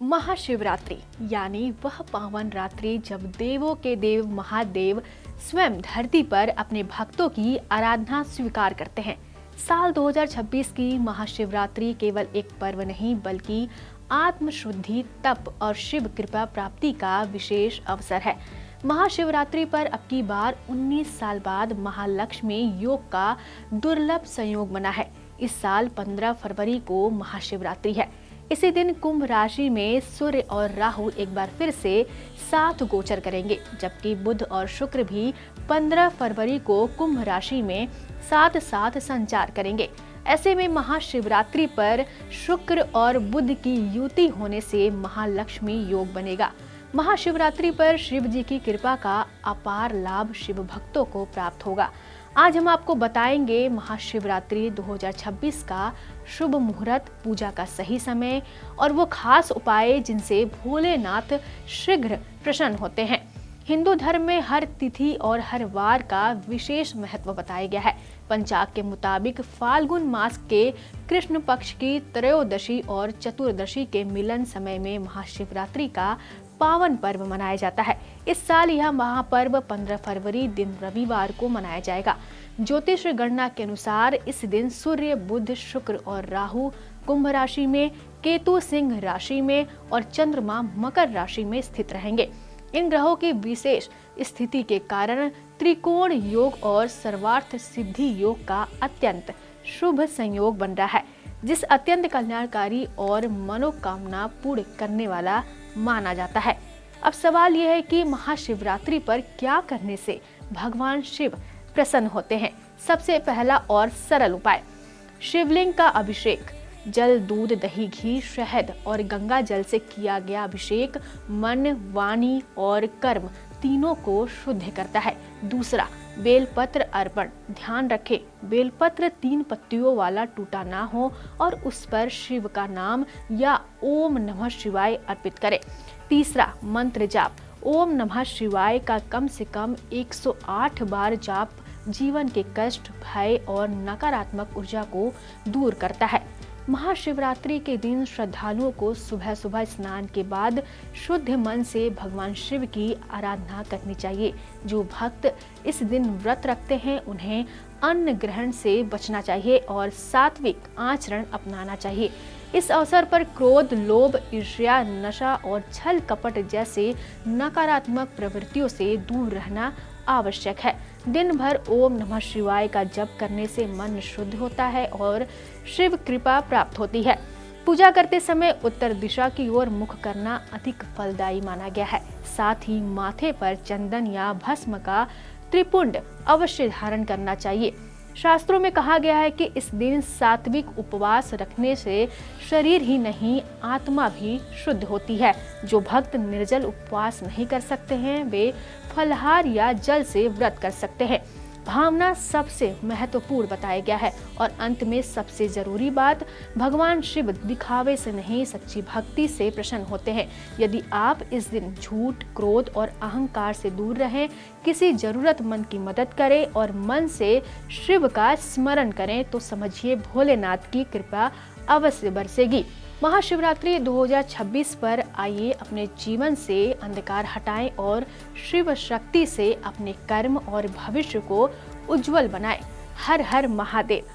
महाशिवरात्रि यानी वह पावन रात्रि जब देवों के देव महादेव स्वयं धरती पर अपने भक्तों की आराधना स्वीकार करते हैं। साल 2026 की महाशिवरात्रि केवल एक पर्व नहीं बल्कि आत्मशुद्धि, तप और शिव कृपा प्राप्ति का विशेष अवसर है। महाशिवरात्रि पर अब की बार 19 साल बाद महालक्ष्मी योग का दुर्लभ संयोग बना है। इस साल 15 फरवरी को महाशिवरात्रि है। इसी दिन कुंभ राशि में सूर्य और राहु एक बार फिर से साथ गोचर करेंगे, जबकि बुध और शुक्र भी 15 फरवरी को कुंभ राशि में साथ साथ संचार करेंगे। ऐसे में महाशिवरात्रि पर शुक्र और बुध की युति होने से महालक्ष्मी योग बनेगा। महाशिवरात्रि पर शिव जी की कृपा का अपार लाभ शिव भक्तों को प्राप्त होगा। आज हम आपको बताएंगे महाशिवरात्रि 2026 का शुभ मुहूर्त, पूजा का सही समय और वो खास उपाय जिनसे भोलेनाथ शीघ्र प्रसन्न होते हैं। हिंदू धर्म में हर तिथि और हर वार का विशेष महत्व बताया गया है। पंचांग के मुताबिक फाल्गुन मास के कृष्ण पक्ष की त्रयोदशी और चतुर्दशी के मिलन समय में महाशिवरात्रि का पावन पर्व मनाया जाता है। इस साल यह महापर्व 15 फरवरी दिन रविवार को मनाया जाएगा। ज्योतिष गणना के अनुसार इस दिन सूर्य, बुध, शुक्र और राहु कुंभ राशि में, केतु सिंह राशि में और चंद्रमा मकर राशि में स्थित रहेंगे। इन ग्रहों की विशेष स्थिति के कारण त्रिकोण योग और सर्वार्थ सिद्धि योग का अत्यंत शुभ संयोग बन रहा है, जिस अत्यंत कल्याणकारी और मनोकामना पूर्ण करने वाला माना जाता है। अब सवाल यह है कि महाशिवरात्रि पर क्या करने से भगवान शिव प्रसन्न होते हैं। सबसे पहला और सरल उपाय, शिवलिंग का अभिषेक। जल, दूध, दही, घी, शहद और गंगा जल से किया गया अभिषेक मन, वाणी और कर्म तीनों को शुद्ध करता है। दूसरा, बेलपत्र अर्पण। ध्यान रखें, बेलपत्र 3 पत्तियों वाला टूटा ना हो और उस पर शिव का नाम या ओम नमः शिवाय अर्पित करें। तीसरा, मंत्र जाप। ओम नमः शिवाय का कम से कम 108 बार जाप जीवन के कष्ट, भय और नकारात्मक ऊर्जा को दूर करता है। महाशिवरात्रि के दिन श्रद्धालुओं को सुबह सुबह स्नान के बाद शुद्ध मन से भगवान शिव की आराधना करनी चाहिए। जो भक्त इस दिन व्रत रखते हैं उन्हें अन्न ग्रहण से बचना चाहिए और सात्विक आचरण अपनाना चाहिए। इस अवसर पर क्रोध, लोभ, ईर्ष्या, नशा और छल कपट जैसे नकारात्मक प्रवृत्तियों से दूर रहना आवश्यक है। दिन भर ओम नमः शिवाय का जप करने से मन शुद्ध होता है और शिव कृपा प्राप्त होती है। पूजा करते समय उत्तर दिशा की ओर मुख करना अधिक फलदायी माना गया है। साथ ही माथे पर चंदन या भस्म का त्रिपुंड अवश्य धारण करना चाहिए। शास्त्रों में कहा गया है कि इस दिन सात्विक उपवास रखने से शरीर ही नहीं आत्मा भी शुद्ध होती है। जो भक्त निर्जल उपवास नहीं कर सकते हैं वे फलाहार या जल से व्रत कर सकते हैं। भावना सबसे महत्वपूर्ण बताया गया है। और अंत में सबसे जरूरी बात, भगवान शिव दिखावे से नहीं सच्ची भक्ति से प्रसन्न होते हैं। यदि आप इस दिन झूठ, क्रोध और अहंकार से दूर रहें, किसी जरूरतमंद की मदद करें और मन से शिव का स्मरण करें तो समझिए भोलेनाथ की कृपा अवश्य बरसेगी। महाशिवरात्रि 2026 पर आइए अपने जीवन से अंधकार हटाएं और शिव शक्ति से अपने कर्म और भविष्य को उज्जवल बनाएं। हर हर महादेव।